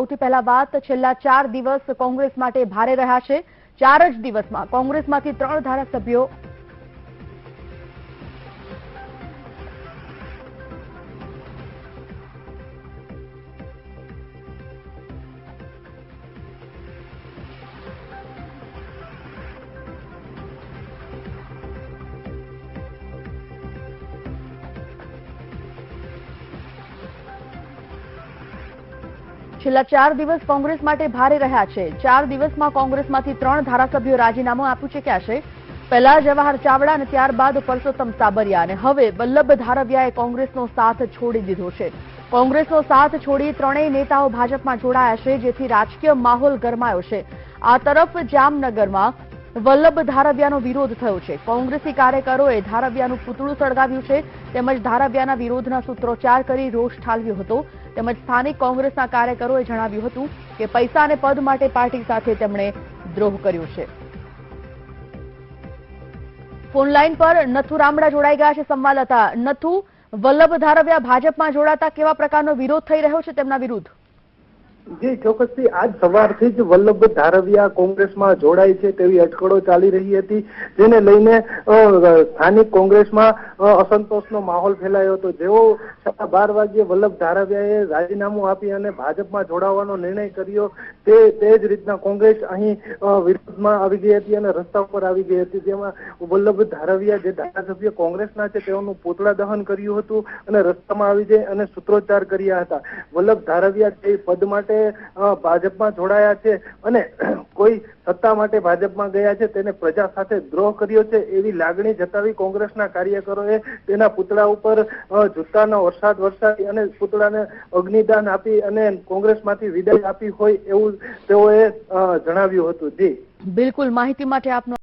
સૌથી પહેલા વાત છેલ્લા 4 દિવસ કોંગ્રેસ માટે ભારે રહ્યા છે। 4 જ દિવસમાં કોંગ્રેસમાંથી 3 ધારાસભ્યો છેલ્લા 4 દિવસ કોંગ્રેસ માટે ભારે રહ્યા છે। 4 દિવસમાં કોંગ્રેસમાંથી 3 ધારાસભ્યો રાજીનામું આપ્યું છે। ક્યાં છે? પહેલા જવાહર ચાવડા અને ત્યારબાદ પરસોત્તમ સાબરિયા અને હવે વલ્લભ ધારવિયાએ કોંગ્રેસનો સાથ છોડી દીધો છે। કોંગ્રેસનો સાથ છોડી ત્રણેય નેતાઓ ભાજપમાં જોડાયા છે, જેથી રાજકીય માહોલ ગરમાયો છે। આ તરફ જામનગરમાં વલ્લભ ધારવિયાનો વિરોધ થયો છે। કોંગ્રેસી કાર્યકરોએ ધારવિયાનું પૂતળું સળગાવ્યું છે, તેમજ ધારવિયાના વિરોધના સૂત્રોચ્ચાર કરી રોષ ઠાલવ્યો હતો। તેમજ સ્થાનિક કોંગ્રેસના કાર્યકરોએ જણાવ્યું હતું કે પૈસા અને પદ માટે પાર્ટી સાથે તેમણે દ્રોહ કર્યો છે। ફોન લાઈન પર નથુ રામડા જોડાઈ ગયા છે સંવાદદાતા। નથુ, વલ્લભ ધારવિયા ભાજપમાં જોડાતા કેવા પ્રકારનો વિરોધ થઈ રહ્યો છે તેમના વિરુદ્ધ? જી ચોક્કસથી આજ સવારથી જ વલ્લભ ધારવિયા કોંગ્રેસમાં જોડાય છે તેવી અટકળો ચાલી રહી હતી, જેને લઈને સ્થાનિક કોંગ્રેસમાં અસંતોષનો માહોલ ફેલાયો હતો। જેઓ 12 વાગ્યે વલ્લભ ધારવિયાએ રાજીનામું આપી અને ભાજપમાં જોડાવાનો નિર્ણય કર્યો, તે જ રીતના કોંગ્રેસ અહીં વિરોધમાં આવી ગઈ હતી અને રસ્તા ઉપર આવી ગઈ હતી। જેમાં વલ્લભ ધારવિયા જે ધારાસભ્ય કોંગ્રેસના છે તેઓનું પૂતળા દહન કર્યું હતું અને રસ્તામાં આવી જઈ અને સૂત્રોચ્ચાર કર્યા હતા। વલ્લભ ધારવિયા તે પદ માટે ભાજપમાં જોડાયા છે અને કોઈ સત્તા માટે ભાજપમાં ગયા છે, તેને પ્રજા સાથે દ્રોહ કર્યો છે એવી લાગણી જતાવી કોંગ્રેસના કાર્યકરોએ તેના પૂતળા ઉપર જૂતાનો વરસાદ વરસાવી અને પૂતળાને અગ્નિદાન આપી અને કોંગ્રેસમાંથી વિદાય આપી હોય એવું તેઓએ જણાવ્યું હતું। જી બિલકુલ, માહિતી માટે આપનો